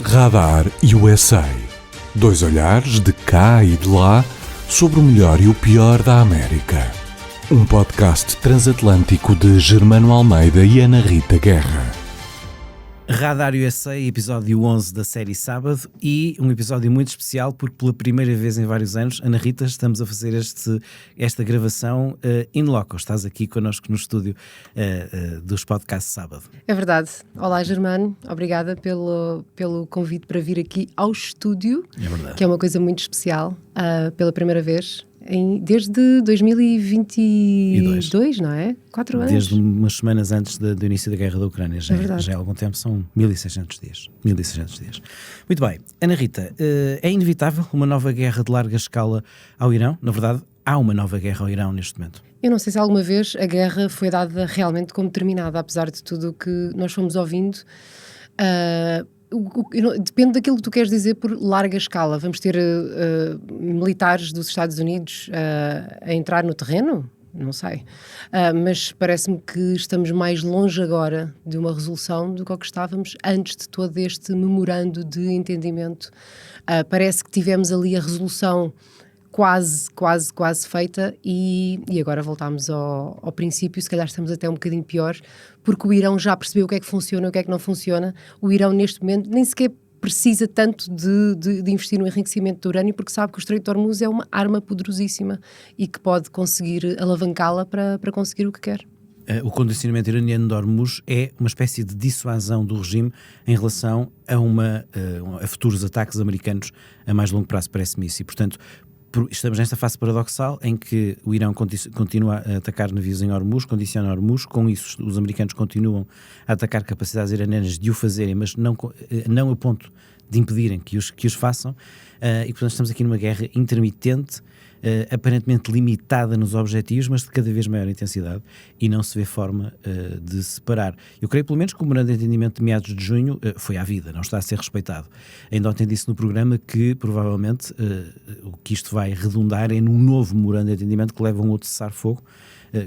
Radar USA. Dois olhares de cá e de lá sobre o melhor e o pior da América. Um podcast transatlântico de Germano Almeida e Ana Rita Guerra. Radar USA, episódio 11 da série Sábado, e um episódio muito especial porque pela primeira vez em vários anos, Ana Rita, estamos a fazer esta gravação in loco. Estás aqui connosco no estúdio dos podcasts Sábado. É verdade. Olá, Germano. Obrigada pelo convite para vir aqui ao estúdio, que é uma coisa muito especial, pela primeira vez. Desde 2022, não é? 4 anos. Desde umas semanas antes do início da guerra da Ucrânia. Já há algum tempo, são 1600 dias. 1600 dias. Muito bem. Ana Rita, é inevitável uma nova guerra de larga escala ao Irão? Na verdade, há uma nova guerra ao Irão neste momento. Eu não sei se alguma vez a guerra foi dada realmente como terminada, apesar de tudo o que nós fomos ouvindo. Depende daquilo que tu queres dizer por larga escala. Vamos ter militares dos Estados Unidos a entrar no terreno? Não sei. Mas parece-me que estamos mais longe agora de uma resolução do que o que estávamos antes de todo este memorando de entendimento. Parece que tivemos ali a resolução quase feita e agora voltámos ao princípio. Se calhar estamos até um bocadinho pior, porque o Irão já percebeu o que é que funciona e o que é que não funciona. O Irão neste momento nem sequer precisa tanto de investir no enriquecimento do urânio, porque sabe que o Estreito de Hormuz é uma arma poderosíssima e que pode conseguir alavancá-la para conseguir o que quer. O condicionamento iraniano de Hormuz é uma espécie de dissuasão do regime em relação a futuros ataques americanos a mais longo prazo, parece-me isso. E, portanto, estamos nesta fase paradoxal em que o Irão continua a atacar navios em Hormuz, condiciona Hormuz, com isso os americanos continuam a atacar capacidades iranianas de o fazerem, mas não a ponto de impedirem que os façam, e portanto estamos aqui numa guerra intermitente, aparentemente limitada nos objetivos, mas de cada vez maior intensidade, e não se vê forma de separar. Eu creio pelo menos que o memorando de entendimento de meados de junho foi à vida, não está a ser respeitado. Ainda ontem disse no programa que provavelmente o que isto vai redundar é num novo memorando de entendimento que leva a um outro cessar-fogo,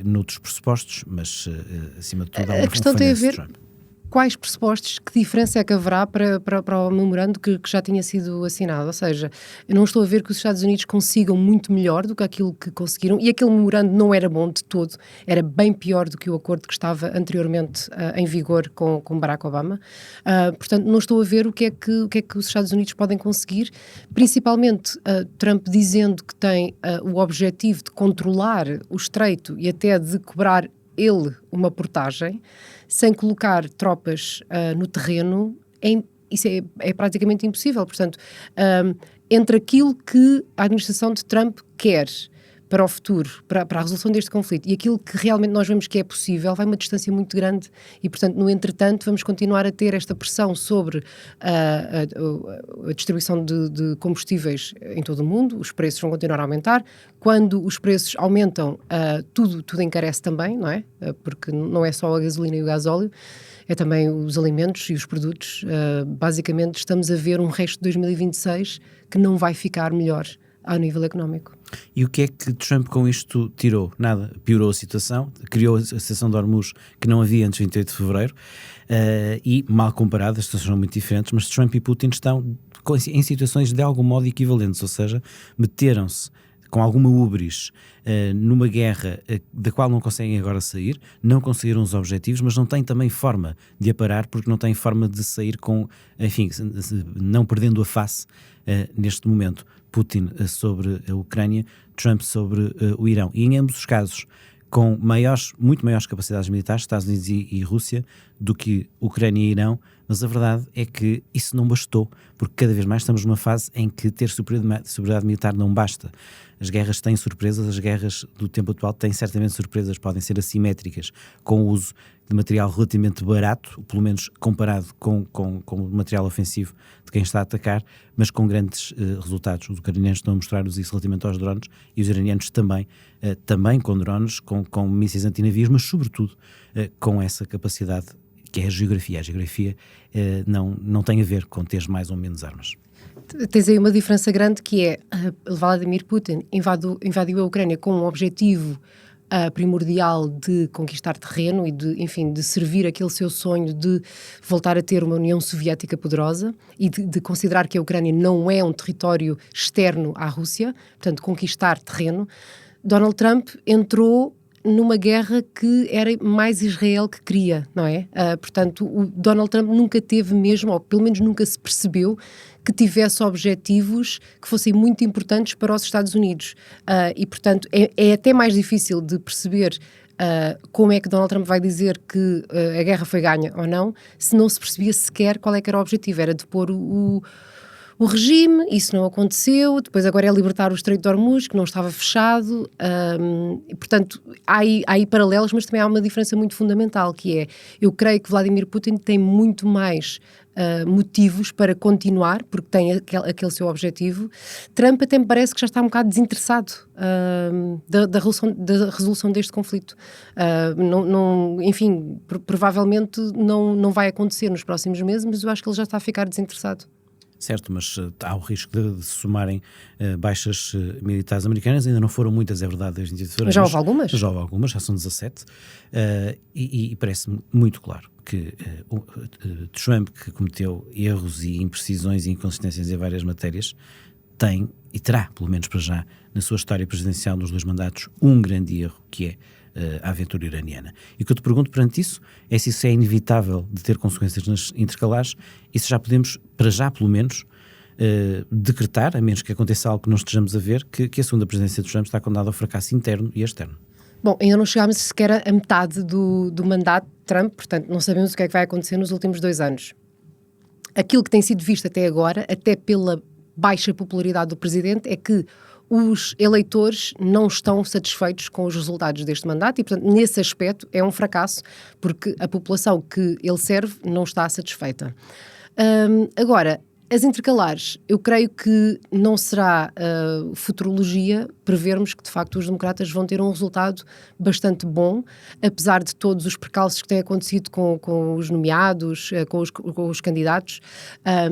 noutros pressupostos, mas acima de tudo há uma questão tem a ver Trump. Quais pressupostos, que diferença é que haverá para o memorando que já tinha sido assinado? Ou seja, eu não estou a ver que os Estados Unidos consigam muito melhor do que aquilo que conseguiram, e aquele memorando não era bom de todo, era bem pior do que o acordo que estava anteriormente em vigor com Barack Obama. Portanto, não estou a ver o que é que os Estados Unidos podem conseguir, principalmente Trump dizendo que tem o objetivo de controlar o estreito e até de cobrar ele uma portagem, sem colocar tropas no terreno, isso é praticamente impossível. Portanto, entre aquilo que a administração de Trump quer para o futuro, para a resolução deste conflito, e aquilo que realmente nós vemos que é possível, vai uma distância muito grande e, portanto, no entretanto, vamos continuar a ter esta pressão sobre a distribuição de combustíveis em todo o mundo. Os preços vão continuar a aumentar. Quando os preços aumentam, tudo encarece também, não é? Porque não é só a gasolina e o gasóleo, é também os alimentos e os produtos. Basicamente, estamos a ver um resto de 2026 que não vai ficar melhor ao nível económico. E o que é que Trump com isto tirou? Nada, piorou a situação, criou a situação de Hormuz que não havia antes de 28 de fevereiro, e mal comparado, as situações são muito diferentes, mas Trump e Putin estão em situações de algum modo equivalentes, ou seja, meteram-se com alguma ubris numa guerra da qual não conseguem agora sair, não conseguiram os objetivos, mas não têm também forma de a parar, porque não têm forma de sair não perdendo a face neste momento. Putin sobre a Ucrânia, Trump sobre o Irão. E em ambos os casos, com muito maiores capacidades militares, Estados Unidos e Rússia, do que Ucrânia e Irão, mas a verdade é que isso não bastou, porque cada vez mais estamos numa fase em que ter superioridade militar não basta. As guerras têm surpresas, as guerras do tempo atual têm certamente surpresas, podem ser assimétricas, com o uso de material relativamente barato, pelo menos comparado com o material ofensivo de quem está a atacar, mas com grandes resultados. Os ucranianos estão a mostrar-nos isso relativamente aos drones, e os iranianos também com drones, com mísseis antinavios, mas sobretudo com essa capacidade que é a geografia. A geografia não tem a ver com ter mais ou menos armas. Tens aí uma diferença grande, que é Vladimir Putin invadiu a Ucrânia com um objetivo primordial de conquistar terreno e de, enfim, de servir aquele seu sonho de voltar a ter uma União Soviética poderosa e de considerar que a Ucrânia não é um território externo à Rússia, portanto, conquistar terreno. Donald Trump entrou numa guerra que era mais Israel que queria, não é? Portanto, o Donald Trump nunca teve mesmo, ou pelo menos nunca se percebeu, que tivesse objetivos que fossem muito importantes para os Estados Unidos. E, portanto, é até mais difícil de perceber como é que Donald Trump vai dizer que a guerra foi ganha ou não, se não se percebia sequer qual é que era o objetivo. Era de pôr o regime, isso não aconteceu, depois agora é libertar o Estreito de Hormuz, que não estava fechado, e, portanto, há aí paralelos, mas também há uma diferença muito fundamental, que é, eu creio que Vladimir Putin tem muito mais motivos para continuar, porque tem aquele seu objetivo. Trump até me parece que já está um bocado desinteressado da resolução deste conflito. Enfim, provavelmente não vai acontecer nos próximos meses, mas eu acho que ele já está a ficar desinteressado. Certo, mas há o risco de se somarem baixas militares americanas, ainda não foram muitas, é verdade, desde 28 de fevereiro. Já houve algumas? Já houve algumas, já são 17, e parece-me muito claro que Trump, que cometeu erros e imprecisões e inconsistências em várias matérias, tem e terá, pelo menos para já, na sua história presidencial nos 2 mandatos, um grande erro, que é a aventura iraniana. E o que eu te pergunto perante isso é se isso é inevitável de ter consequências nas intercalares e se já podemos, para já pelo menos, decretar, a menos que aconteça algo que não estejamos a ver, que a segunda presidência de Trump está condenada ao fracasso interno e externo. Bom, ainda não chegámos sequer a metade do mandato de Trump, portanto não sabemos o que é que vai acontecer nos últimos 2 anos. Aquilo que tem sido visto até agora, até pela baixa popularidade do presidente, é que os eleitores não estão satisfeitos com os resultados deste mandato e, portanto, nesse aspecto é um fracasso, porque a população que ele serve não está satisfeita. Agora, as intercalares, eu creio que não será futurologia prevermos que, de facto, os democratas vão ter um resultado bastante bom, apesar de todos os percalços que têm acontecido com os nomeados, com os candidatos,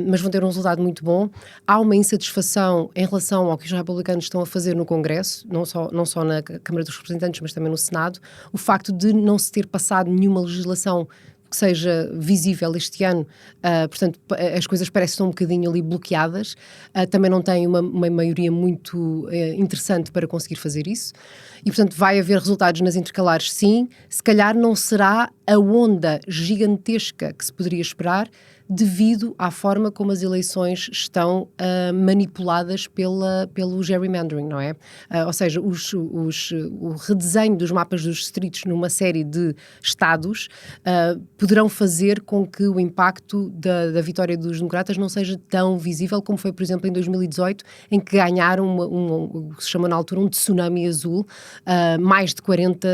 mas vão ter um resultado muito bom. Há uma insatisfação em relação ao que os republicanos estão a fazer no Congresso, não só na Câmara dos Representantes, mas também no Senado. O facto de não se ter passado nenhuma legislação que seja visível este ano, portanto, as coisas parecem que estão um bocadinho ali bloqueadas, também não tem uma maioria muito interessante para conseguir fazer isso, e portanto vai haver resultados nas intercalares sim, se calhar não será a onda gigantesca que se poderia esperar, devido à forma como as eleições estão manipuladas pelo gerrymandering, não é? Ou seja, o redesenho dos mapas dos distritos numa série de estados poderão fazer com que o impacto da vitória dos democratas não seja tão visível como foi, por exemplo, em 2018, em que ganharam o que se chama na altura um tsunami azul, mais de 40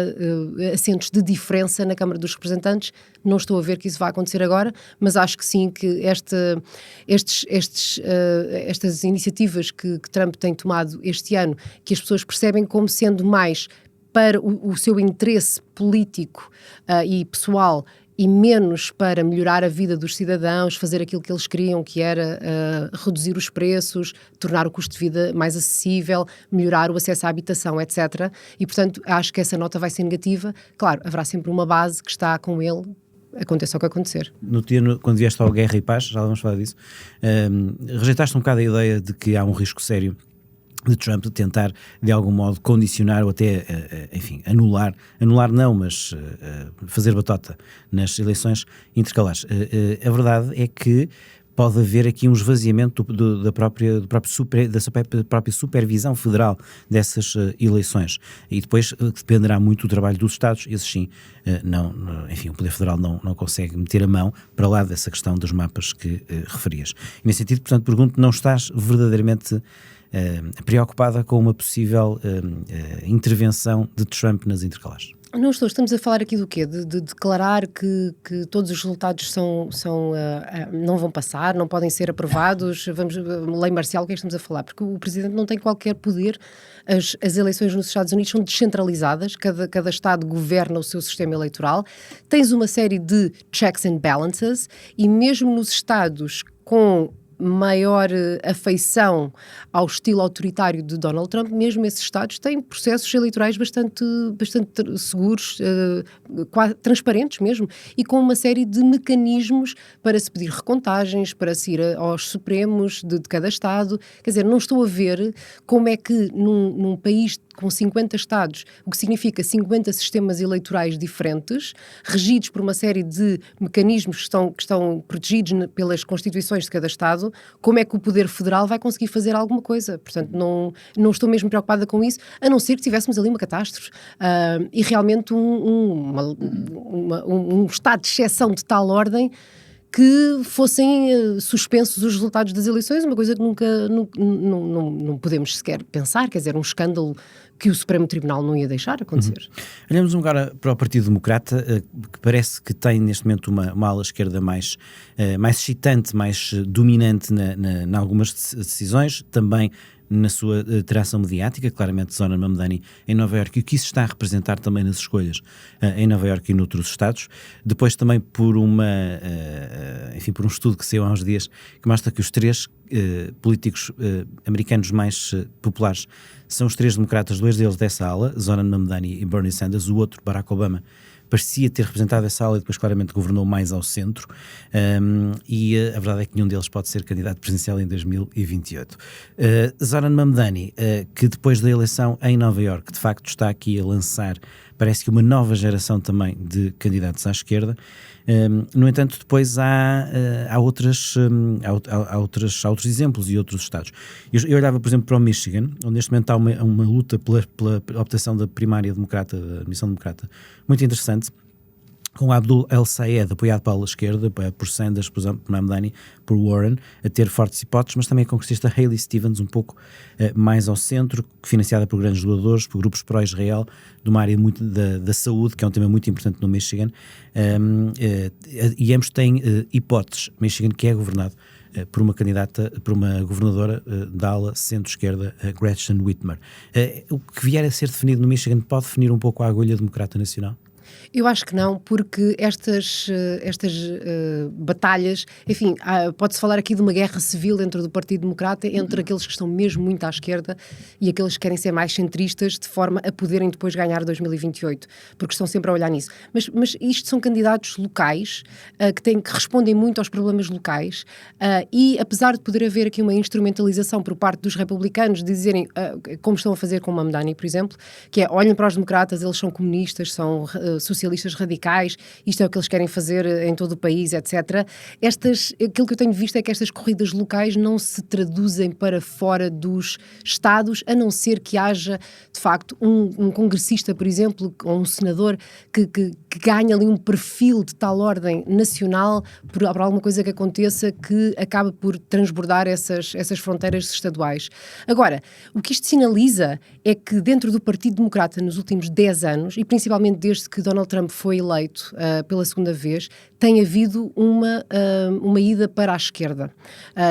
assentos de diferença na Câmara dos Representantes. Não estou a ver que isso vai acontecer agora, mas acho que sim, que estas iniciativas que Trump tem tomado este ano, que as pessoas percebem como sendo mais para o seu interesse político e pessoal e menos para melhorar a vida dos cidadãos, fazer aquilo que eles queriam, que era reduzir os preços, tornar o custo de vida mais acessível, melhorar o acesso à habitação, etc. E, portanto, acho que essa nota vai ser negativa. Claro, haverá sempre uma base que está com ele, aconteça o que acontecer. No dia, quando vieste ao Guerra e Paz, já vamos falar disso, rejeitaste um bocado a ideia de que há um risco sério de Trump tentar, de algum modo, condicionar ou até, enfim, anular não, mas fazer batota nas eleições intercalares. A verdade é que pode haver aqui um esvaziamento da própria supervisão federal dessas eleições, e depois dependerá muito do trabalho dos Estados. Esses sim, enfim, o Poder Federal não consegue meter a mão para lá dessa questão dos mapas que referias. E nesse sentido, portanto, pergunto, não estás verdadeiramente preocupada com uma possível intervenção de Trump nas intercalares? Não estou, estamos a falar aqui do quê? De declarar que todos os resultados não vão passar, não podem ser aprovados, lei marcial, o que é que estamos a falar? Porque o Presidente não tem qualquer poder, as eleições nos Estados Unidos são descentralizadas, cada Estado governa o seu sistema eleitoral, tens uma série de checks and balances, e mesmo nos Estados com maior afeição ao estilo autoritário de Donald Trump, mesmo esses estados têm processos eleitorais bastante seguros, transparentes mesmo, e com uma série de mecanismos para se pedir recontagens, para se ir aos Supremos de cada estado. Quer dizer, não estou a ver como é que num país com 50 estados, o que significa 50 sistemas eleitorais diferentes, regidos por uma série de mecanismos que estão protegidos pelas constituições de cada estado, como é que o poder federal vai conseguir fazer alguma coisa? Portanto, não estou mesmo preocupada com isso, a não ser que tivéssemos ali uma catástrofe e realmente um estado de exceção de tal ordem que fossem suspensos os resultados das eleições, uma coisa que nunca não podemos sequer pensar, quer dizer, um escândalo que o Supremo Tribunal não ia deixar acontecer. Olhamos agora para o Partido Democrata, que parece que tem neste momento uma ala esquerda mais excitante, mais dominante em algumas decisões, também na sua tração mediática, claramente Zoran Mamdani em Nova Iorque, e o que isso está a representar também nas escolhas em Nova Iorque e noutros estados. Depois também por um estudo que saiu há uns dias, que mostra que os três políticos americanos mais populares são os três democratas, dois deles dessa ala, Zoran Mamdani e Bernie Sanders. O outro, Barack Obama, parecia ter representado essa ala e depois claramente governou mais ao centro, e a verdade é que nenhum deles pode ser candidato presidencial em 2028. Zoran Mamdani, que depois da eleição em Nova Iorque de facto está aqui a lançar, parece que uma nova geração também de candidatos à esquerda. No entanto, depois há outros exemplos e outros estados. Eu olhava, por exemplo, para o Michigan, onde neste momento há uma luta pela optação da primária democrata, da admissão democrata, muito interessante, com Abdul El-Sayed, apoiado pela ala esquerda, apoiado por Sanders, por Mamdani, por Warren, a ter fortes hipóteses, mas também a congressista Haley Stevens, um pouco mais ao centro, financiada por grandes doadores, por grupos pró-Israel, de uma área muito da saúde, que é um tema muito importante no Michigan, e ambos têm hipóteses. Michigan, que é governado por uma candidata, por uma governadora da ala centro-esquerda, Gretchen Whitmer. O que vier a ser definido no Michigan pode definir um pouco a agulha democrata nacional? Eu acho que não, porque estas batalhas, enfim, pode-se falar aqui de uma guerra civil dentro do Partido Democrata, entre aqueles que estão mesmo muito à esquerda e aqueles que querem ser mais centristas, de forma a poderem depois ganhar 2028, porque estão sempre a olhar nisso. Mas isto são candidatos locais, que respondem muito aos problemas locais, e apesar de poder haver aqui uma instrumentalização por parte dos republicanos, de dizerem, como estão a fazer com o Mamdani, por exemplo, que é, olhem para os democratas, eles são comunistas, são socialistas radicais, isto é o que eles querem fazer em todo o país, etc. Aquilo que eu tenho visto é que estas corridas locais não se traduzem para fora dos estados, a não ser que haja, de facto, um congressista, por exemplo, ou um senador que ganha ali um perfil de tal ordem nacional por alguma coisa que aconteça que acaba por transbordar essas fronteiras estaduais. Agora, o que isto sinaliza é que dentro do Partido Democrata nos últimos 10 anos, e principalmente desde que Donald Trump foi eleito pela segunda vez, tem havido uma ida para a esquerda.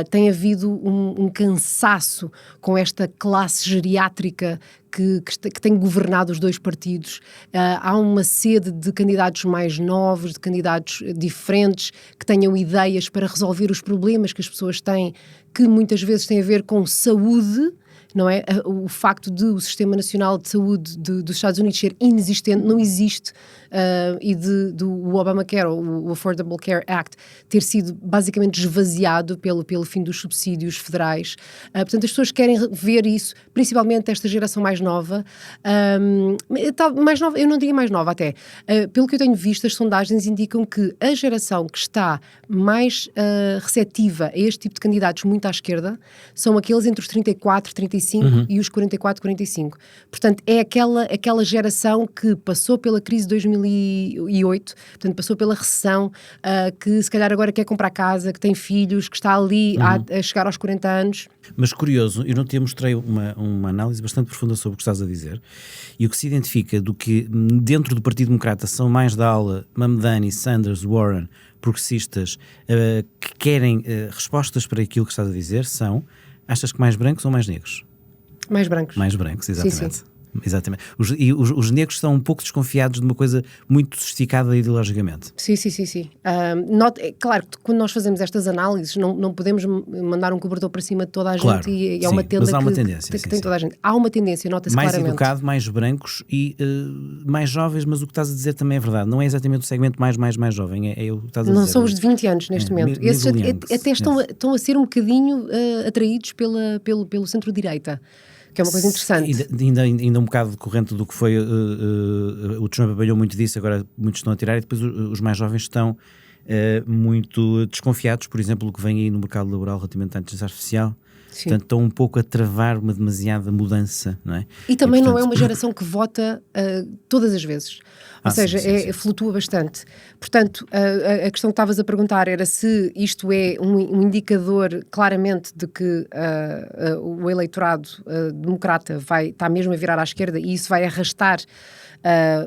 Tem havido um cansaço com esta classe geriátrica que tem governado os dois partidos. Há uma sede de candidatos mais novos, de candidatos diferentes, que tenham ideias para resolver os problemas que as pessoas têm, que muitas vezes têm a ver com saúde, não é? O facto de o Sistema Nacional de Saúde dos Estados Unidos ser inexistente, não existe, e do Obamacare, o Affordable Care Act, ter sido basicamente esvaziado pelo fim dos subsídios federais. Portanto, as pessoas querem ver isso, principalmente esta geração mais nova, eu não diria mais nova até. Pelo que eu tenho visto, as sondagens indicam que a geração que está mais receptiva a este tipo de candidatos muito à esquerda são aqueles entre os 34, 35 e os 44, 45. Portanto, é aquela geração que passou pela crise de 2008, portanto, passou pela recessão, que se calhar agora quer comprar casa, que tem filhos, que está ali a chegar aos 40 anos. Mas curioso, eu não te mostrei uma análise bastante profunda sobre o que estás a dizer, e o que se identifica do que dentro do Partido Democrata são mais da ala Mamdani, Sanders, Warren, progressistas, que querem respostas para aquilo que estás a dizer, achas que mais brancos ou mais negros? Mais brancos. Mais brancos, exatamente. Sim. Exatamente. Os negros são um pouco desconfiados de uma coisa muito sofisticada ideologicamente. Sim. É claro que quando nós fazemos estas análises não podemos mandar um cobertor para cima de toda a gente, Claro, e é sim, uma tenda mas há uma que tendência, tem toda a gente. Há uma tendência, nota-se mais claramente. educado, mais brancos e mais jovens, mas o que estás a dizer também é verdade. Não é exatamente o segmento mais jovem, é o que estás a dizer. Não são os de 20 anos neste momento. Esses até estão a ser um bocadinho atraídos pelo centro-direita, que é uma coisa interessante. Ainda um bocado decorrente do que foi o Trump apanhou muito disso, agora muitos estão a tirar, e depois os mais jovens estão muito desconfiados, por exemplo, do que vem aí no mercado laboral relativamente à inteligência artificial. Sim. Portanto, estão um pouco a travar uma demasiada mudança, não é? E também não é uma geração que vota todas as vezes. Ou seja, sim. flutua bastante. Portanto, a questão que estavas a perguntar era se isto é um indicador claramente de que o eleitorado democrata está mesmo a virar à esquerda, e isso vai arrastar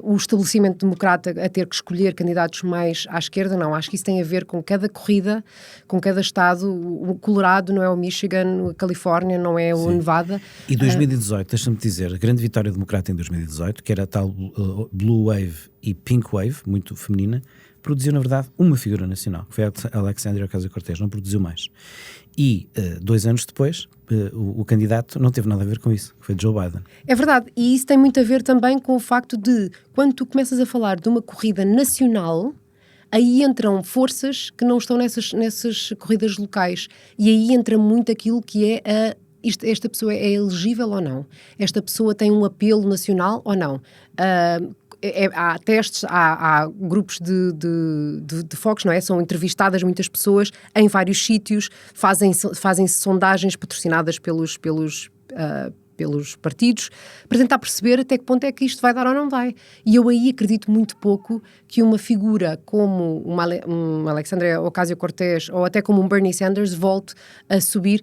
o estabelecimento democrata a ter que escolher candidatos mais à esquerda. Não, acho que isso tem a ver com cada corrida, com cada estado. O Colorado não é o Michigan, a Califórnia não é o Nevada. E 2018, deixa-me dizer, a grande vitória democrata em 2018, que era a tal Blue Wave e Pink Wave, muito feminina, produziu na verdade uma figura nacional, que foi a Alexandria Ocasio-Cortez, não produziu mais. E 2 anos depois, o candidato não teve nada a ver com isso, foi Joe Biden. É verdade, e isso tem muito a ver também com o facto de, quando tu começas a falar de uma corrida nacional, aí entram forças que não estão nessas corridas locais, e aí entra muito aquilo que é esta pessoa é elegível ou não? Esta pessoa tem um apelo nacional ou não? Há testes, há grupos de focos, não é? São entrevistadas muitas pessoas em vários sítios, fazem sondagens patrocinadas pelos partidos, para tentar perceber até que ponto é que isto vai dar ou não vai. E eu aí acredito muito pouco que uma figura como uma Alexandria Ocasio-Cortez ou até como um Bernie Sanders volte a subir.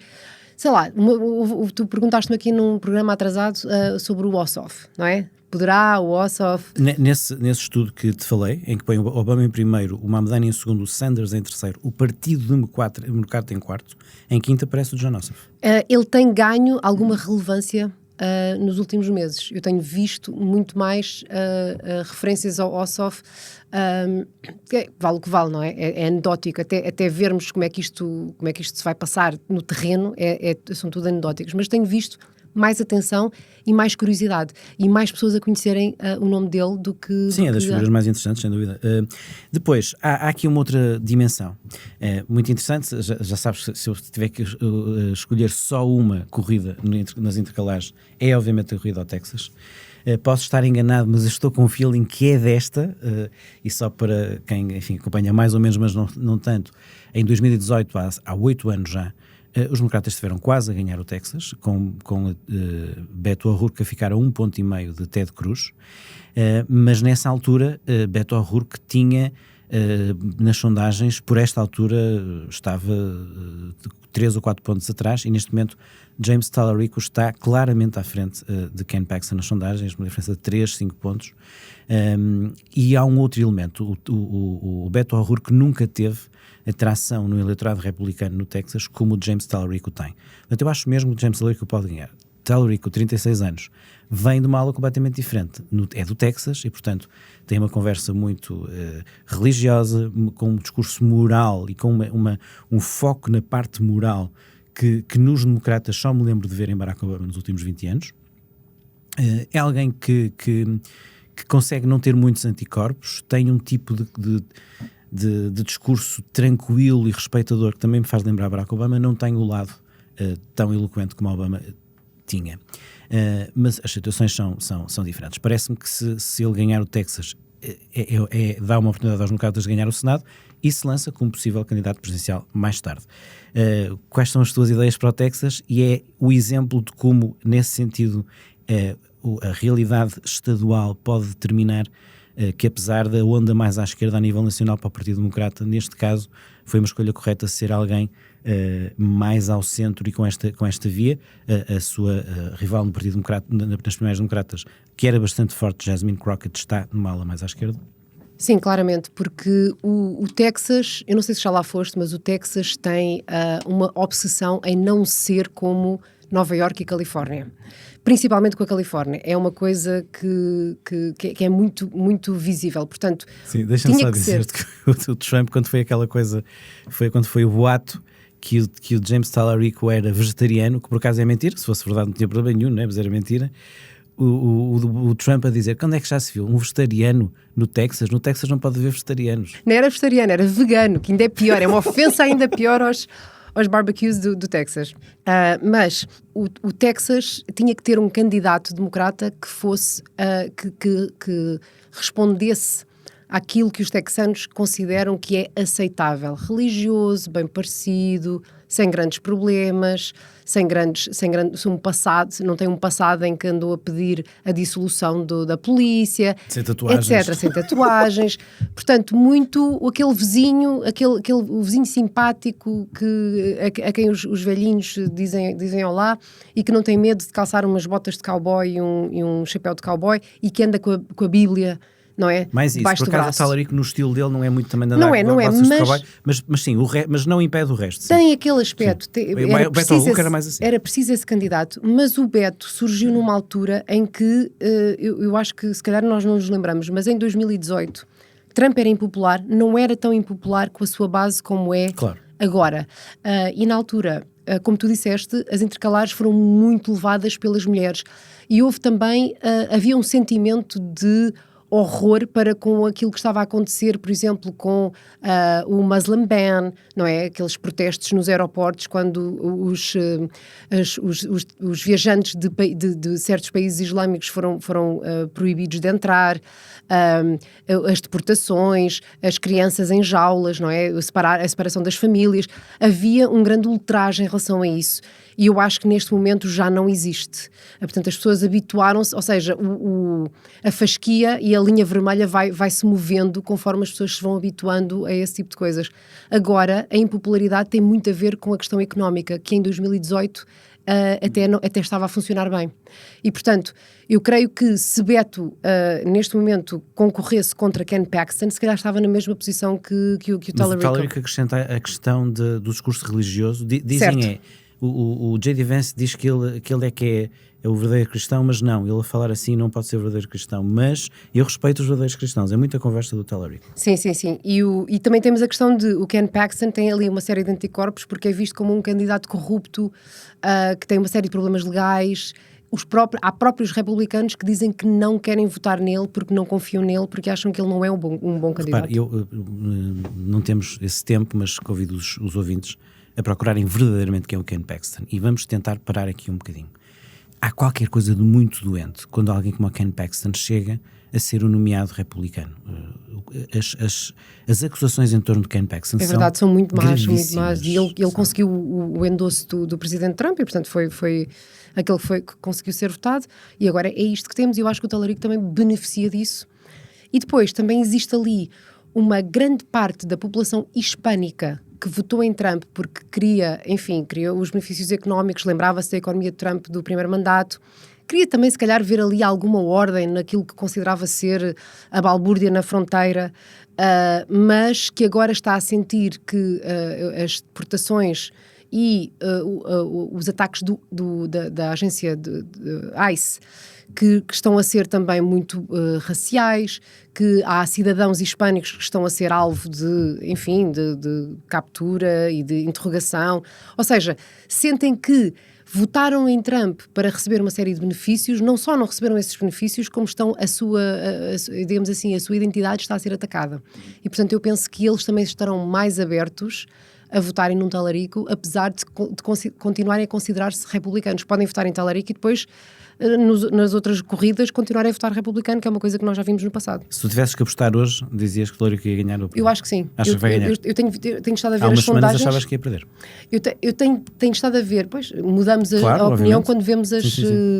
Sei lá, tu perguntaste-me aqui num programa atrasado sobre o Ossoff, não é? Poderá o Ossoff... Nesse estudo que te falei, em que põe o Obama em primeiro, o Mamdani em segundo, o Sanders em terceiro, o Partido Democrata em quarto, em quinto aparece o John Ossoff. Ele tem ganho alguma relevância nos últimos meses. Eu tenho visto muito mais referências ao Ossoff, vale o que vale, não é? É anedótico, até vermos como é que isto se vai passar no terreno, são tudo anedóticos, mas tenho visto mais atenção e mais curiosidade e mais pessoas a conhecerem o nome dele do que... Sim, é das figuras mais interessantes, sem dúvida. Depois, há aqui uma outra dimensão muito interessante. Já sabes, se eu tiver que escolher só uma corrida nas intercalares, é obviamente a corrida ao Texas. Posso estar enganado, mas eu estou com um feeling que é desta, e só para quem, enfim, acompanha mais ou menos, mas não tanto. Em 2018, há 8 anos já, os democratas estiveram quase a ganhar o Texas, com Beto O'Rourke a ficar a 1,5 ponto de Ted Cruz, mas nessa altura Beto O'Rourke tinha, nas sondagens, por esta altura estava 3 ou 4 pontos atrás, e neste momento James Talarico está claramente à frente de Ken Paxton nas sondagens, uma diferença de 3, 5 pontos. E há um outro elemento, o Beto O'Rourke nunca teve a tração no eleitorado republicano no Texas como o James Talarico tem. Portanto, eu acho mesmo que o James Talarico pode ganhar. Talarico, 36 anos, vem de uma ala completamente diferente. É do Texas e, portanto, tem uma conversa muito religiosa, com um discurso moral e com um foco na parte moral que nos democratas só me lembro de ver em Barack Obama nos últimos 20 anos. É alguém que consegue não ter muitos anticorpos, tem um tipo de discurso tranquilo e respeitador que também me faz lembrar Barack Obama, não tem o lado tão eloquente como Obama tinha. Mas as situações são diferentes. Parece-me que se ele ganhar o Texas, dá uma oportunidade aos democratas de ganhar o Senado e se lança como possível candidato presidencial mais tarde. Quais são as tuas ideias para o Texas? E é o exemplo de como, nesse sentido, a realidade estadual pode determinar que, apesar da onda mais à esquerda a nível nacional para o Partido Democrata, neste caso foi uma escolha correta ser alguém mais ao centro e com esta via. A sua rival no Partido Democrata, nas primeiras democratas, que era bastante forte, Jasmine Crockett, está numa ala mais à esquerda. Sim, claramente, porque o Texas, eu não sei se já lá foste, mas o Texas tem uma obsessão em não ser como Nova Iorque e Califórnia. principalmente com a Califórnia. É uma coisa que é muito, muito visível. Portanto, sim, deixa-me tinha só que dizer-te que o Trump, quando foi aquela coisa, quando foi o boato que o James Talarico era vegetariano, que por acaso é mentira, se fosse verdade não tinha problema nenhum, né? Mas era mentira. O Trump a dizer, quando é que já se viu um vegetariano no Texas? No Texas não pode haver vegetarianos. Não era vegetariano, era vegano, que ainda é pior, é uma ofensa ainda pior aos barbecues do Texas. Mas o Texas tinha que ter um candidato democrata que fosse, que respondesse àquilo que os texanos consideram que é aceitável, religioso, bem parecido, sem grandes problemas, sem um passado, não tem um passado em que andou a pedir a dissolução da polícia, sem tatuagens, etc., sem tatuagens. Portanto, muito aquele vizinho, o vizinho simpático a quem os velhinhos dizem olá e que não tem medo de calçar umas botas de cowboy e um chapéu de cowboy e que anda com a Bíblia, não é? Mais isso, por acaso o Talarico no estilo dele não é muito também de andar não é, mas sim, mas não impede o resto. Sim. Tem aquele aspecto. O Beto O'Rourke era mais assim. Era preciso esse candidato, mas o Beto surgiu numa altura em que, eu acho que se calhar nós não nos lembramos, mas em 2018 Trump era impopular, não era tão impopular com a sua base como é agora. E na altura, como tu disseste, as intercalares foram muito levadas pelas mulheres e houve também, havia um sentimento de horror para com aquilo que estava a acontecer, por exemplo, com o Muslim ban, não é? Aqueles protestos nos aeroportos quando os viajantes de certos países islâmicos foram proibidos de entrar, as deportações, as crianças em jaulas, não é? A separação das famílias. Havia um grande ultraje em relação a isso. E eu acho que neste momento já não existe. Portanto, as pessoas habituaram-se, ou seja, a fasquia e a linha vermelha vai se movendo conforme as pessoas se vão habituando a esse tipo de coisas. Agora, a impopularidade tem muito a ver com a questão económica, que em 2018 até estava a funcionar bem. E, portanto, eu creio que se Beto, neste momento, concorresse contra Ken Paxton, se calhar estava na mesma posição que o Talarico. Mas o Talarico acrescenta a questão do discurso religioso. Dizem o J.D. Vance diz que ele é o verdadeiro cristão, mas não, ele a falar assim não pode ser o verdadeiro cristão, mas eu respeito os verdadeiros cristãos, é muita conversa do Talarico. Sim. E também temos a questão de o Ken Paxton tem ali uma série de anticorpos porque é visto como um candidato corrupto, que tem uma série de problemas legais. Há próprios republicanos que dizem que não querem votar nele porque não confiam nele, porque acham que ele não é um bom candidato. Repare, não temos esse tempo, mas convido os ouvintes a procurarem verdadeiramente quem é o Ken Paxton e vamos tentar parar aqui um bocadinho. Há qualquer coisa de muito doente quando alguém como o Ken Paxton chega a ser o nomeado republicano. As acusações em torno de Ken Paxton são muito más, e ele são. conseguiu o endosso do presidente Trump e portanto foi aquele que conseguiu ser votado e agora é isto que temos e eu acho que o Talarico também beneficia disso. E depois também existe ali uma grande parte da população hispânica que votou em Trump porque queria os benefícios económicos, lembrava-se da economia de Trump do primeiro mandato, queria também se calhar ver ali alguma ordem naquilo que considerava ser a balbúrdia na fronteira, mas que agora está a sentir que as deportações e os ataques da agência de ICE que estão a ser também muito raciais, que há cidadãos hispânicos que estão a ser alvo de captura e de interrogação. Ou seja, sentem que votaram em Trump para receber uma série de benefícios, não só não receberam esses benefícios, como estão a sua identidade está a ser atacada. E, portanto, eu penso que eles também estarão mais abertos a votarem num Talarico, apesar de continuarem a considerar-se republicanos. Podem votar em Talarico e depois, nas outras corridas, continuarem a votar republicano, que é uma coisa que nós já vimos no passado. Se tu tivesses que apostar hoje, dizias que o Talarico ia ganhar o poder? Eu acho que sim. Achas que vai ganhar? Eu tenho estado a ver há umas as sondagens. Semanas achavas que ia perder. Eu tenho estado a ver, pois mudamos a opinião quando vemos as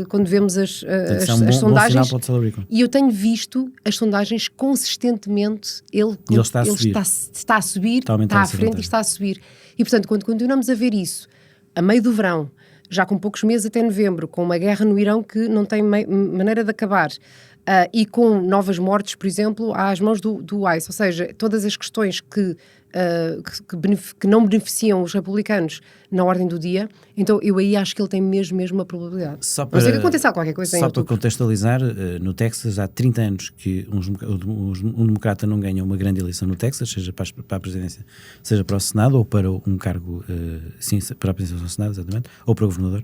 sondagens. Bom sinal para o Talarico. E eu tenho visto as sondagens consistentemente, ele está a subir, está à frente e está a subir. E portanto, quando continuamos a ver isso, a meio do verão, já com poucos meses até novembro, com uma guerra no Irão que não tem maneira de acabar, e com novas mortes, por exemplo, às mãos do ICE. Ou seja, todas as questões que não beneficiam os republicanos na ordem do dia, então eu aí acho que ele tem mesmo uma probabilidade. Não sei que aconteça qualquer coisa em Só outubro. para contextualizar, no Texas há 30 anos que um democrata não ganha uma grande eleição no Texas, seja para a presidência, seja para o Senado, ou para um cargo, sim, para a presidência do Senado, exatamente, ou para o governador.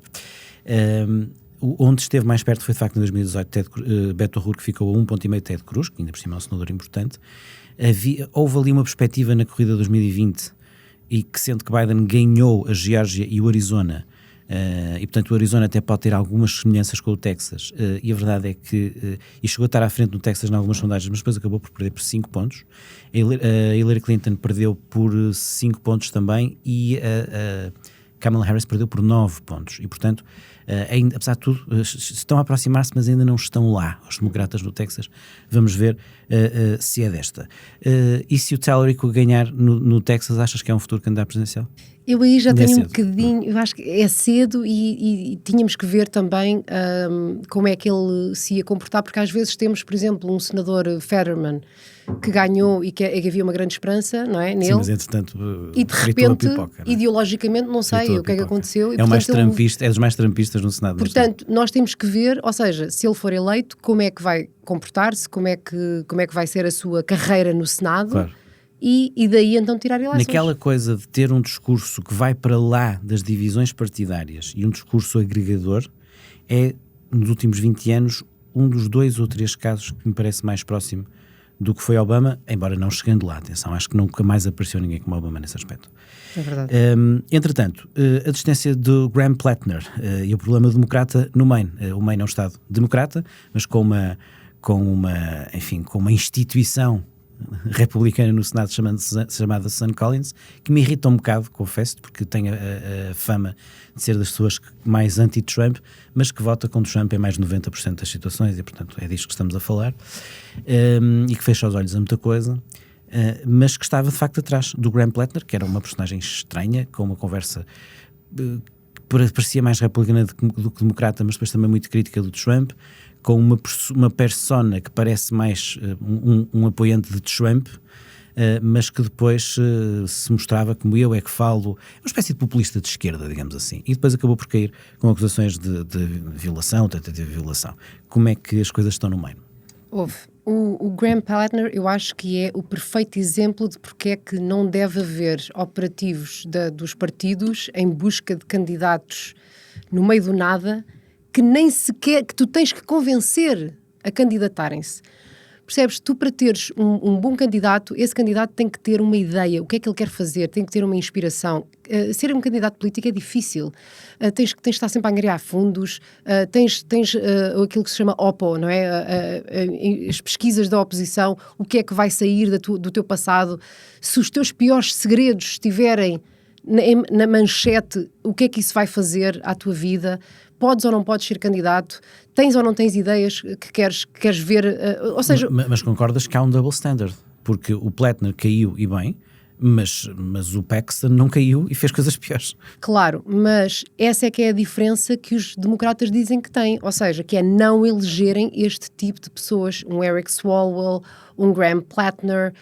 Onde esteve mais perto foi de facto em 2018 Beto O'Rourke ficou a 1,5 ponto de Ted Cruz, que ainda por cima é um senador importante. Houve ali uma perspectiva na corrida de 2020 e que, sendo que Biden ganhou a Geórgia e o Arizona, e portanto o Arizona até pode ter algumas semelhanças com o Texas, e a verdade é que e chegou a estar à frente do Texas em algumas sondagens, mas depois acabou por perder por 5 pontos. A Hillary Clinton perdeu por 5 pontos também, e a Kamala Harris perdeu por 9 pontos, e portanto ainda, apesar de tudo, estão a aproximar-se, mas ainda não estão lá, os democratas do Texas. Vamos ver se é desta. E se o Talerico ganhar no Texas, achas que é um futuro candidato presidencial? Eu aí já tenho um cedo. bocadinho, eu acho que é cedo, e tínhamos que ver também como é que ele se ia comportar, porque às vezes temos, por exemplo, um senador Fetterman que ganhou e que havia uma grande esperança, não é, nele. Sim, mas entretanto E de fritou a repente, pipoca, não é? ideologicamente, não sei Fritou a o que é que pipoca. aconteceu. E, É o mais portanto, ele- trumpista, é dos mais trumpistas no Senado. Portanto, nós temos que ver, ou seja, se ele for eleito, como é que vai comportar-se, como é que vai ser a sua carreira no Senado, Claro. e daí então tirar eleições. Naquela coisa de ter um discurso que vai para lá das divisões partidárias e um discurso agregador, é, nos últimos 20 anos, um dos 2 ou 3 casos que me parece mais próximo do que foi Obama, embora não chegando lá, atenção, acho que nunca mais apareceu ninguém como Obama nesse aspecto. É verdade. Entretanto, a distância do Graham Plattner e o problema democrata no Maine. O Maine é um estado democrata, mas com uma instituição republicana no Senado chamada Susan Collins, que me irrita um bocado, confesso, porque tem a fama de ser das pessoas mais anti-Trump, mas que vota com Trump em mais de 90% das situações, e portanto é disto que estamos a falar, e que fecha os olhos a muita coisa, mas que estava de facto atrás do Graham Plattner, que era uma personagem estranha, com uma conversa que parecia mais republicana do que democrata, mas depois também muito crítica do Trump, com uma persona que parece mais um apoiante de Trump, mas que depois se mostrava como eu é que falo, uma espécie de populista de esquerda, digamos assim, e depois acabou por cair com acusações de violação, tentativa de violação. Como é que as coisas estão no meio? Houve. O Graham Plattner, eu acho que é o perfeito exemplo de porque é que não deve haver operativos dos partidos em busca de candidatos no meio do nada, que nem sequer, que tu tens que convencer a candidatarem-se. Percebes? Tu, para teres um bom candidato, esse candidato tem que ter uma ideia, o que é que ele quer fazer, tem que ter uma inspiração. Ser um candidato político é difícil. Tens que estar sempre a angariar fundos, tens aquilo que se chama OPO, não é? As pesquisas da oposição, o que é que vai sair do teu passado. Se os teus piores segredos estiverem na manchete, o que é que isso vai fazer à tua vida? Podes ou não podes ser candidato? Tens ou não tens ideias que queres ver? Ou seja... Mas concordas que há um double standard? Porque o Plattner caiu e bem, mas o Paxton não caiu e fez coisas piores. Claro, mas essa é que é a diferença que os democratas dizem que têm, ou seja, que é não elegerem este tipo de pessoas, um Eric Swalwell, um Graham Plattner.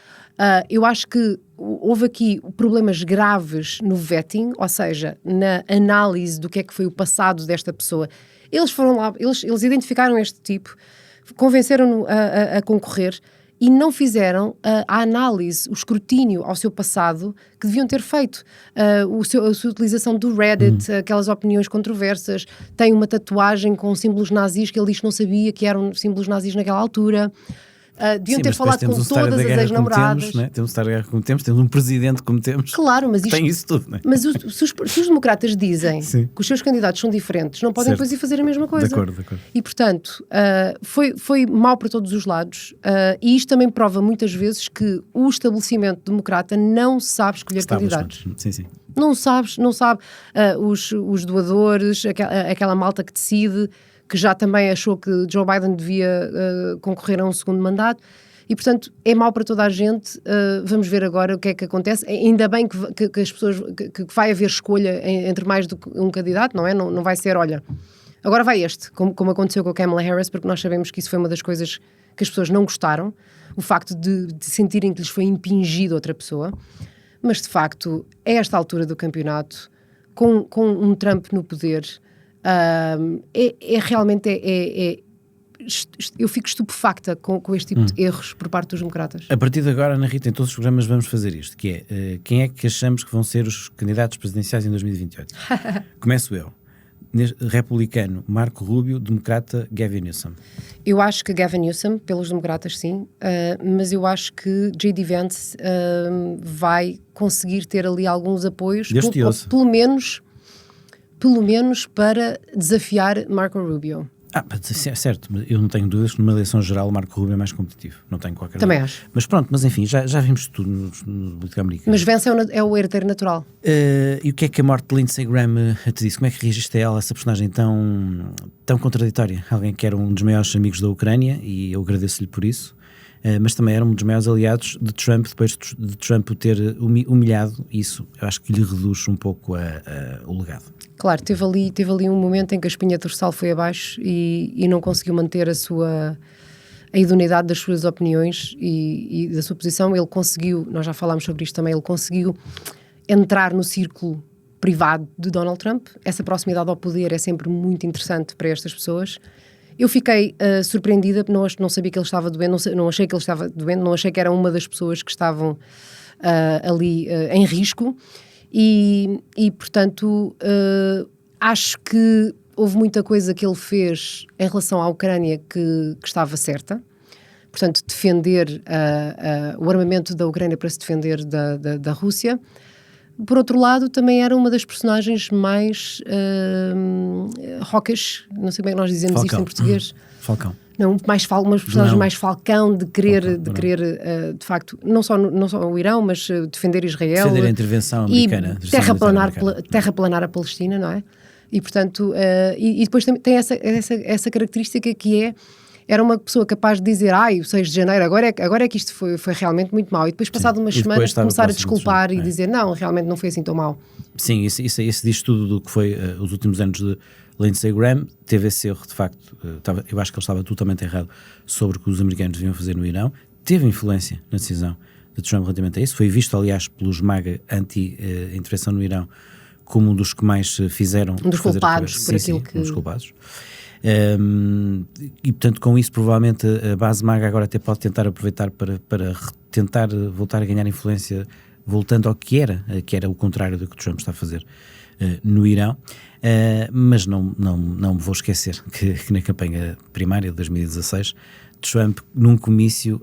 Eu acho que houve aqui problemas graves no vetting, ou seja, na análise do que é que foi o passado desta pessoa. Eles foram lá, eles identificaram este tipo, convenceram-no a concorrer e não fizeram a análise, o escrutínio ao seu passado que deviam ter feito. A sua utilização do Reddit, aquelas opiniões controversas, tem uma tatuagem com símbolos nazis que ele diz que não sabia que eram símbolos nazis naquela altura. Deviam ter falado com todas as ex-namoradas. Temos história de guerra como temos, temos um presidente como temos. Claro, mas isto, tem isso tudo, não é? Mas se os democratas dizem Sim. que os seus candidatos são diferentes, não podem Certo. depois ir fazer a mesma coisa. De acordo. E, portanto, foi mau para todos os lados, e isto também prova muitas vezes que o estabelecimento democrata não sabe escolher candidatos. Sim. Não sabe os doadores, aquela malta que decide, que já também achou que Joe Biden devia concorrer a um segundo mandato, e portanto é mau para toda a gente. Vamos ver agora o que é que acontece. Ainda bem que as pessoas, que vai haver escolha entre mais do que um candidato, não é? Não vai ser, olha, Agora vai este, como aconteceu com a Kamala Harris, porque nós sabemos que isso foi uma das coisas que as pessoas não gostaram, o facto de sentirem que lhes foi impingido outra pessoa, mas de facto, a esta altura do campeonato, com um Trump no poder, eu fico estupefacta com este tipo de erros por parte dos democratas. A partir de agora, Ana Rita, em todos os programas vamos fazer isto, que é, quem é que achamos que vão ser os candidatos presidenciais em 2028? Começo eu. Republicano, Marco Rubio, democrata, Gavin Newsom. Eu acho que Gavin Newsom, pelos democratas, sim, mas eu acho que J.D. Vance vai conseguir ter ali alguns apoios, pelo menos para desafiar Marco Rubio. Certo, eu não tenho dúvidas que numa eleição geral o Marco Rubio é mais competitivo, não tenho qualquer Também dúvida. acho. Mas pronto, mas enfim, já vimos tudo no política americana. Mas Vance é o herdeiro natural. E o que é que a morte de Lindsey Graham te disse? Como é que reagiste a ela, essa personagem tão contraditória? Alguém que era um dos maiores amigos da Ucrânia, e eu agradeço-lhe por isso, mas também era um dos maiores aliados de Trump, depois de Trump o ter humilhado. Isso eu acho que lhe reduz um pouco o legado. Claro, teve ali um momento em que a espinha dorsal foi abaixo e não conseguiu manter a idoneidade das suas opiniões e da sua posição. Ele conseguiu, nós já falámos sobre isto também, ele conseguiu entrar no círculo privado de Donald Trump. Essa proximidade ao poder é sempre muito interessante para estas pessoas. Eu fiquei surpreendida, não sabia que ele estava doente, não achei que ele estava doente, não achei que era uma das pessoas que estavam ali em risco. E portanto, acho que houve muita coisa que ele fez em relação à Ucrânia que estava certa. Portanto, defender o armamento da Ucrânia para se defender da Rússia. Por outro lado, também era uma das personagens mais rocas, não sei bem que nós dizemos Falcão. Isto em português. Falcão. Não, umas personagens mais falcão de querer de facto, não só o Irão, mas defender Israel. Defender a intervenção americana. E terraplanar a Palestina, não é? E portanto, e depois tem essa característica que era uma pessoa capaz de dizer, o 6 de janeiro, agora é que isto foi realmente muito mau. E depois, passado umas semanas, começar a desculpar e dizer, não, realmente não foi assim tão mau. Sim, isso diz tudo do que foi os últimos anos de Lindsey Graham. Teve esse erro, de facto, eu acho que ele estava totalmente errado sobre o que os americanos deviam fazer no Irão. Teve influência na decisão de Trump relativamente a isso. Foi visto, aliás, pelos MAGA anti-intervenção no Irão como um dos que mais fizeram. Um dos culpados por aquilo que... Um dos culpados. E portanto, com isso, provavelmente a base MAGA agora até pode tentar aproveitar para tentar voltar a ganhar influência, voltando ao que era o contrário do que Trump está a fazer no Irão. Mas não me vou esquecer que na campanha primária de 2016 Trump, num comício,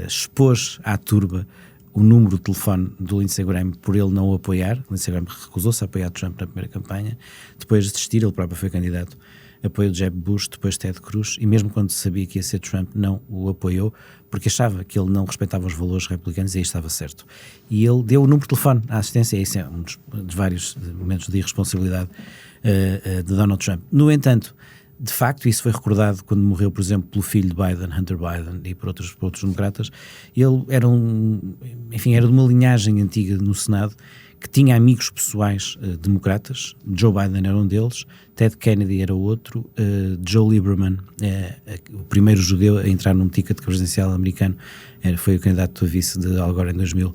expôs à turba o número de telefone do Lindsey Graham por ele não o apoiar. Lindsey Graham recusou-se a apoiar Trump na primeira campanha, depois de desistir, ele próprio foi candidato, apoiou Jeb Bush, depois Ted Cruz, e mesmo quando sabia que ia ser Trump, não o apoiou, porque achava que ele não respeitava os valores republicanos, e aí estava certo. E ele deu o número de telefone à assistência, e isso é um dos vários momentos de irresponsabilidade de Donald Trump. No entanto, de facto, isso foi recordado quando morreu, por exemplo, pelo filho de Biden, Hunter Biden, e por outros democratas. Ele era era de uma linhagem antiga no Senado, que tinha amigos pessoais democratas. Joe Biden era um deles, Ted Kennedy era outro, Joe Lieberman, o primeiro judeu a entrar num ticket presidencial americano, foi o candidato a vice de Al Gore em 2000,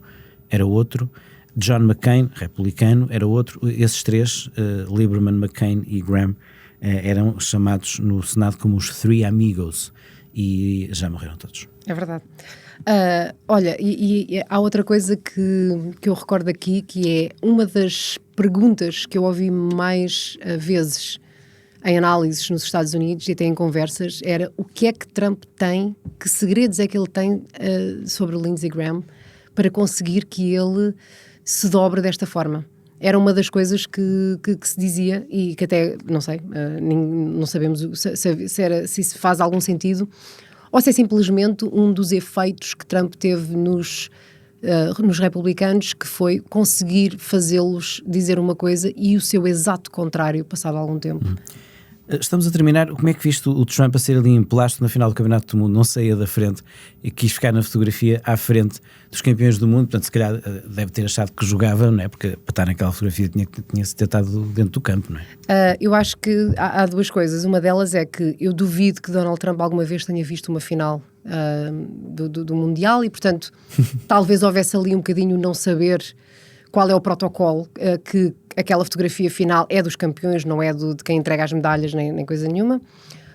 era outro. John McCain, republicano, era outro. Esses três, Lieberman, McCain e Graham, eram chamados no Senado como os Three Amigos, e já morreram todos. É verdade. Olha, e há outra coisa que eu recordo aqui, que é uma das perguntas que eu ouvi mais vezes em análises nos Estados Unidos e até em conversas, era o que é que Trump tem, que segredos é que ele tem sobre o Lindsey Graham para conseguir que ele se dobre desta forma. Era uma das coisas que se dizia e que até, não sei, não sabemos se isso faz algum sentido, ou se é simplesmente um dos efeitos que Trump teve nos republicanos, que foi conseguir fazê-los dizer uma coisa e o seu exato contrário passado algum tempo. Estamos a terminar. Como é que viste o Trump a ser ali em plástico na final do Campeonato do Mundo? Não saía da frente e quis ficar na fotografia à frente dos campeões do mundo. Portanto, se calhar deve ter achado que jogava, não é? Porque para estar naquela fotografia tinha-se ter estado dentro do campo, não é? Eu acho que há duas coisas. Uma delas é que eu duvido que Donald Trump alguma vez tenha visto uma final do Mundial e, portanto, talvez houvesse ali um bocadinho não saber qual é o protocolo, que aquela fotografia final é dos campeões, não é de quem entrega as medalhas nem coisa nenhuma.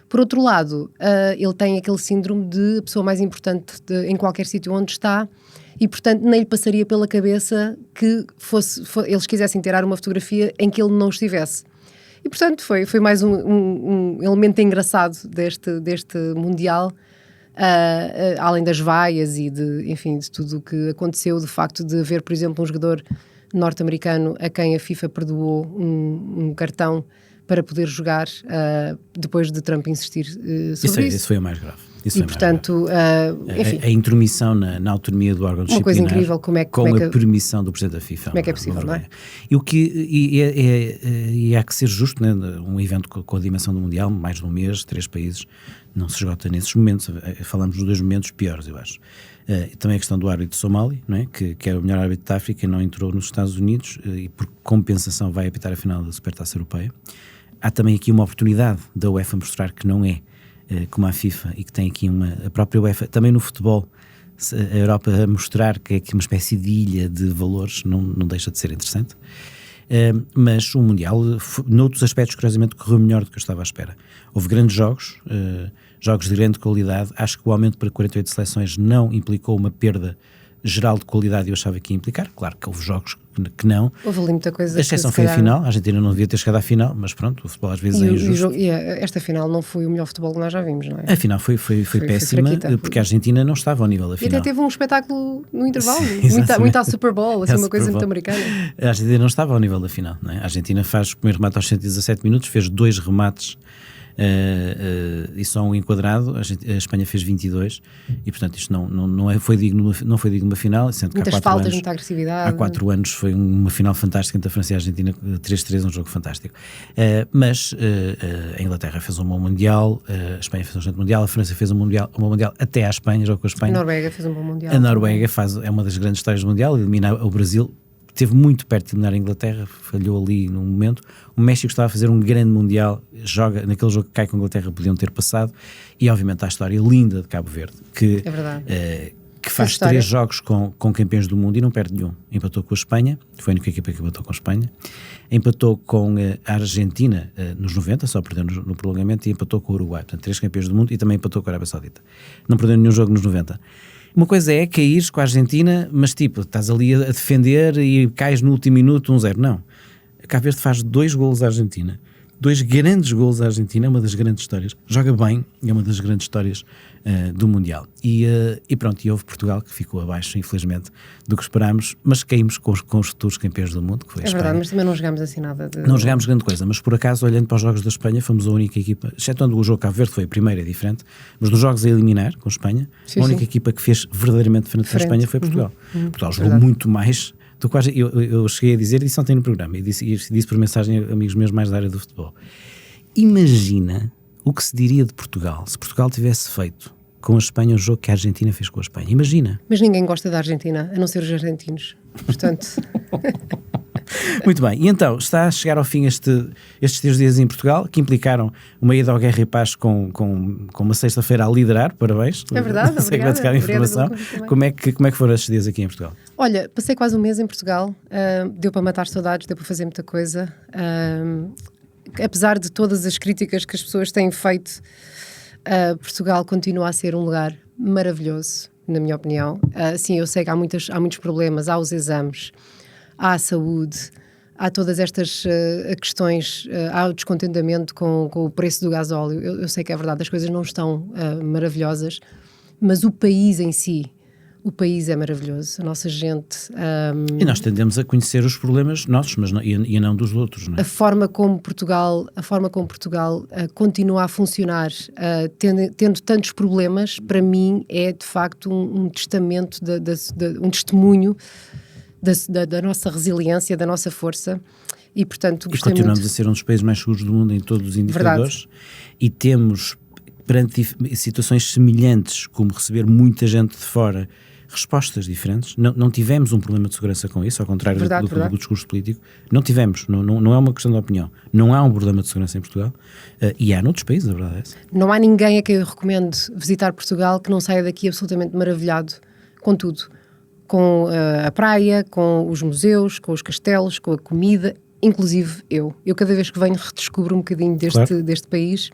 Por outro lado, ele tem aquele síndrome de a pessoa mais importante em qualquer sítio onde está e, portanto, nem lhe passaria pela cabeça que eles quisessem tirar uma fotografia em que ele não estivesse. E, portanto, foi mais um elemento engraçado deste Mundial, além das vaias e de tudo o que aconteceu, de facto de haver, por exemplo, um jogador norte-americano a quem a FIFA perdoou um cartão para poder jogar depois de Trump insistir sobre isso. Isso foi o mais grave. E, portanto, enfim... A intromissão na autonomia do órgão disciplinar, uma coisa incrível, com a permissão do Presidente da FIFA. Como é que é possível, não é? E há que ser justo, né? Um evento com a dimensão do Mundial, mais de um mês, 3 países, não se esgota nesses momentos. Falamos dos 2 momentos piores, eu acho. Também a questão do árbitro somali, não é? Que é o melhor árbitro da África e não entrou nos Estados Unidos e por compensação vai apitar a final da Supertaça Europeia. Há também aqui uma oportunidade da UEFA mostrar que não é como a FIFA e que tem aqui a própria UEFA, também no futebol, a Europa a mostrar que é aqui uma espécie de ilha de valores, não deixa de ser interessante. Mas o Mundial, noutros aspectos, curiosamente, correu melhor do que eu estava à espera. Houve grandes jogos, jogos de grande qualidade. Acho que o aumento para 48 seleções não implicou uma perda geral de qualidade, eu achava que ia implicar. Claro que houve jogos que não. Houve ali muita coisa. A exceção foi a final. A Argentina não devia ter chegado à final, mas pronto, o futebol às vezes é injusto. Esta final não foi o melhor futebol que nós já vimos, não é? A final foi péssima, porque a Argentina não estava ao nível da final. E até teve um espetáculo no intervalo, muito à Super Bowl, assim, uma coisa muito americana. A Argentina não estava ao nível da final, não é? A Argentina faz o primeiro remate aos 117 minutos, fez 2 remates e só um enquadrado. A Espanha fez 22 e portanto isto não foi digno de uma final, sendo que muitas faltas, muita agressividade. Há 4 anos foi uma final fantástica entre a França e a Argentina, 3-3, um jogo fantástico. Mas a Inglaterra fez um bom Mundial, a Espanha fez um excelente Mundial, a França fez um mundial até à Espanha, jogou com a Espanha. A Noruega fez um bom Mundial. A Noruega é uma das grandes histórias do Mundial, elimina o Brasil. Esteve muito perto de eliminar a Inglaterra, falhou ali num momento. O México estava a fazer um grande Mundial, joga naquele jogo que cai com a Inglaterra, podiam ter passado, e obviamente há a história linda de Cabo Verde, que faz 3 jogos com campeões do mundo e não perde nenhum. Empatou com a Espanha, foi a única equipa que empatou com a Espanha, empatou com a Argentina nos 90, só perdeu no prolongamento, e empatou com o Uruguai, portanto 3 campeões do mundo, e também empatou com a Arábia Saudita. Não perdeu nenhum jogo nos 90. Uma coisa é caíres com a Argentina, mas tipo, estás ali a defender e cais no último minuto 1-0. Não. A Cabo Verde faz 2 golos à Argentina, 2 grandes golos à Argentina, é uma das grandes histórias. Joga bem, é uma das grandes histórias do Mundial. E pronto, e houve Portugal que ficou abaixo, infelizmente, do que esperámos, mas caímos com os futuros campeões do mundo, que foi a Espanha. É verdade, mas também não jogámos assim nada de... Não jogámos grande coisa, mas por acaso, olhando para os jogos da Espanha, fomos a única equipa, excetuando o jogo Cabo Verde, foi a primeira, é diferente, mas dos jogos a eliminar com a Espanha, a única equipa que fez verdadeiramente frente à Espanha foi Portugal. Portugal jogou muito mais do que eu cheguei a dizer, disse ontem no programa, e disse por mensagem a amigos meus mais da área do futebol. Imagina o que se diria de Portugal se Portugal tivesse feito com a Espanha o jogo que a Argentina fez com a Espanha. Imagina. Mas ninguém gosta da Argentina, a não ser os argentinos. Portanto... Muito bem, e então está a chegar ao fim estes 3 dias em Portugal, que implicaram uma ida ao Guerra e Paz com uma sexta-feira a liderar, parabéns. É verdade, obrigada. A informação. Como é que foram estes dias aqui em Portugal? Olha, passei quase um mês em Portugal, deu para matar saudades, deu para fazer muita coisa, apesar de todas as críticas que as pessoas têm feito, Portugal continua a ser um lugar maravilhoso, na minha opinião. Sim, eu sei que há muitos problemas, há os exames, há a saúde, há todas estas questões, há o descontentamento com o preço do gasóleo. Eu sei que é verdade, as coisas não estão maravilhosas, mas o país em si, o país é maravilhoso, a nossa gente... E nós tendemos a conhecer os problemas nossos, mas e não dos outros, não é? A forma como Portugal continua a funcionar, tendo tantos problemas, para mim é de facto um testamento, um testemunho da nossa resiliência, da nossa força. E, portanto, E gostei continuamos muito. a ser um dos países mais seguros do mundo em todos os indicadores. E temos, perante situações semelhantes, como receber muita gente de fora, respostas diferentes. Não tivemos um problema de segurança com isso, ao contrário do discurso político. Não tivemos, não é uma questão de opinião. Não há um problema de segurança em Portugal, e há noutros países, a verdade é essa. Não há ninguém a quem eu recomendo visitar Portugal que não saia daqui absolutamente maravilhado com tudo. Com a praia, com os museus, com os castelos, com a comida, inclusive eu. Eu cada vez que venho redescubro um bocadinho deste país.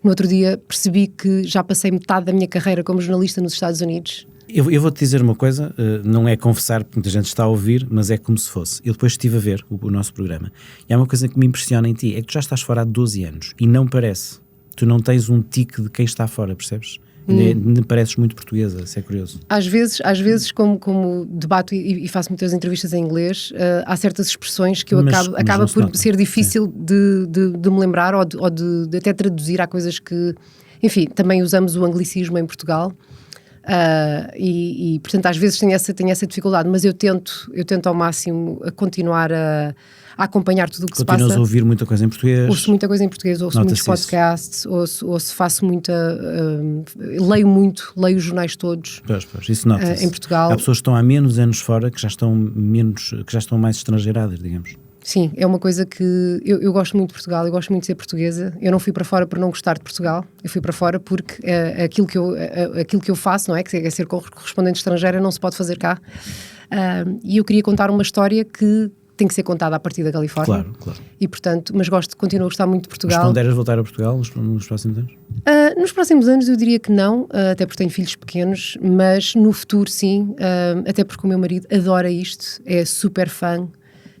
No outro dia percebi que já passei metade da minha carreira como jornalista nos Estados Unidos. Eu vou-te dizer uma coisa, não é confessar porque muita gente está a ouvir, mas é como se fosse. Eu depois estive a ver o nosso programa e há uma coisa que me impressiona em ti, é que tu já estás fora há 12 anos e não parece. Tu não tens um tique de quem está fora, percebes? Me pareces muito portuguesa, isso é curioso. Às vezes como debato e faço muitas entrevistas em inglês, há certas expressões que eu acaba por ser difícil de me lembrar ou de até traduzir. Há coisas que, enfim, também usamos o anglicismo em Portugal. E portanto às vezes tenho essa dificuldade, mas eu tento ao máximo a continuar a acompanhar tudo o que se passa. Continuas a ouvir muita coisa em português? Ouço muita coisa em português, ouço muitos podcasts, ouço faço muita... leio os jornais todos. Pois, isso nota-se. Em Portugal. Há pessoas que estão há menos anos fora que já estão mais estrangeiradas, digamos. Sim, é uma coisa que eu gosto muito de Portugal, eu gosto muito de ser portuguesa. Eu não fui para fora por não gostar de Portugal, eu fui para fora porque aquilo que eu faço, não é? Que é ser correspondente estrangeira, não se pode fazer cá. E eu queria contar uma história que tem que ser contada a partir da Califórnia. Claro. E portanto, mas continuo a gostar muito de Portugal. Mas ponderas voltar a Portugal nos próximos anos? Nos próximos anos eu diria que não, até porque tenho filhos pequenos, mas no futuro sim, até porque o meu marido adora isto, é super fã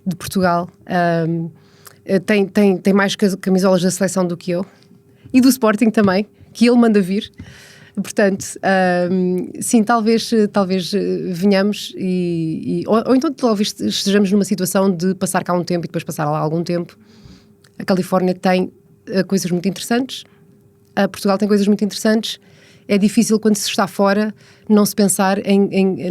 de Portugal, tem mais camisolas da seleção do que eu e do Sporting também, que ele manda vir. Portanto, sim, talvez venhamos ou então talvez estejamos numa situação de passar cá um tempo e depois passar lá algum tempo. A Califórnia tem coisas muito interessantes, Portugal tem coisas muito interessantes. É difícil quando se está fora não se pensar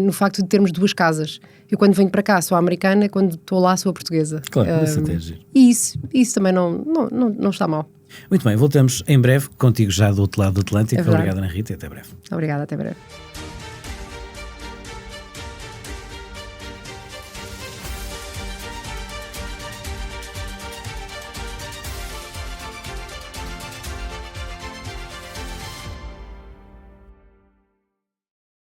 no facto de termos duas casas. Eu quando venho para cá sou americana, quando estou lá sou a portuguesa. Claro, isso até é giro. E isso também não está mal. Muito bem, voltamos em breve contigo já do outro lado do Atlântico. Obrigado, Ana Rita, e até breve. Obrigada, até breve.